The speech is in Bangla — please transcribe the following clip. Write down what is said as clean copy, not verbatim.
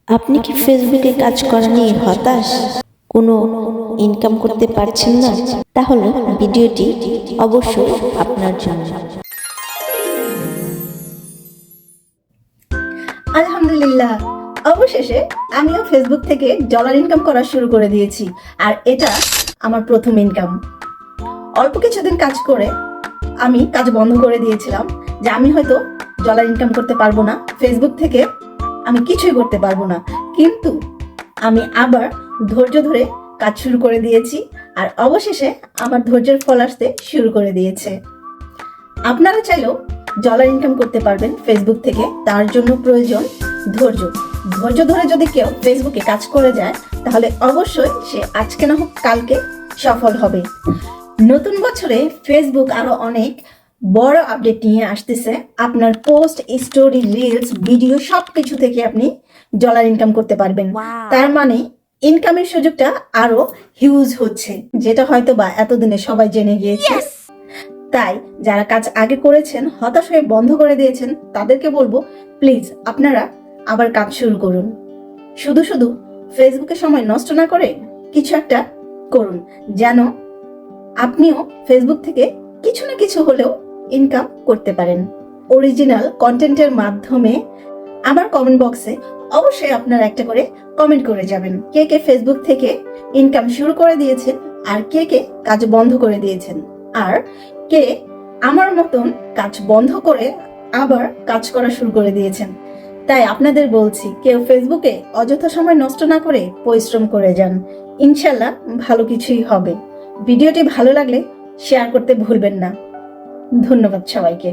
আপনি কি ফেসবুকে কাজ করা নিয়ে হতাশ, কোনো ইনকাম করতে পারছেন না? তাহলে ভিডিওটি অবশ্যই আপনার জন্য। আলহামদুলিল্লাহ, অবশেষে আমিও ফেসবুক থেকে ডলার ইনকাম করা শুরু করে দিয়েছি। আর এটা আমার প্রথম ইনকাম। অল্প কিছুদিন কাজ করে আমি কাজ বন্ধ করে দিয়েছিলাম যে আমি হয়তো ডলার ইনকাম করতে পারবো না, ফেসবুক থেকে আমি কিছুই করতে পারবো না। কিন্তু আমি আবার ধৈর্য ধরে কাজ শুরু করে দিয়েছি, আর অবশেষে আমার ধৈর্যের ফল আসতে শুরু করে দিয়েছে। আপনারা চাইলেও ডলার ইনকাম করতে পারবেন ফেসবুক থেকে। তার জন্য প্রয়োজন ধৈর্য। ধৈর্য ধরে যদি কেউ ফেসবুকে কাজ করে যায়, তাহলে অবশ্যই সে আজকে না হোক কালকে সফল হবে। নতুন বছরে ফেসবুক আরো অনেক বড় আপডেট নিয়ে আসতেছে। আপনার পোস্ট, স্টোরি, রিলস, ভিডিও সবকিছু থেকে আপনি ডলার ইনকাম করতে পারবেন। তার মানে ইনকামের সুযোগটা আরো হিউজ হচ্ছে, যেটা হয়তো বা এতদিনে সবাই জেনে গিয়েছে। তাই যারা কাজ আগে করেছেন, হতাশ হয়ে বন্ধ করে দিয়েছেন, তাদেরকে বলবো প্লিজ আপনারা আবার কাজ শুরু করুন। শুধু শুধু ফেসবুকে সময় নষ্ট না করে কিছু একটা করুন, যেন আপনিও ফেসবুক থেকে কিছু না কিছু হলেও ইনকাম করতে পারেন অরিজিনাল কন্টেন্টের মাধ্যমে। আমার কমেন্ট বক্সে অবশ্যই আপনারা একটা করে কমেন্ট করে যাবেন, কে কে ফেসবুক থেকে ইনকাম শুরু করে দিয়েছেন, আর কে কে কাজ বন্ধ করে দিয়েছেন, আর কে আমার মতন কাজ বন্ধ করে আবার কাজ করা শুরু করে দিয়েছেন। তাই আপনাদের বলছি, কেউ ফেসবুকে অযথা সময় নষ্ট না করে পরিশ্রম করে যান, ইনশাল্লাহ ভালো কিছুই হবে। ভিডিওটি ভালো লাগলে শেয়ার করতে ভুলবেন না। ধন্যবাদ সবাইকে।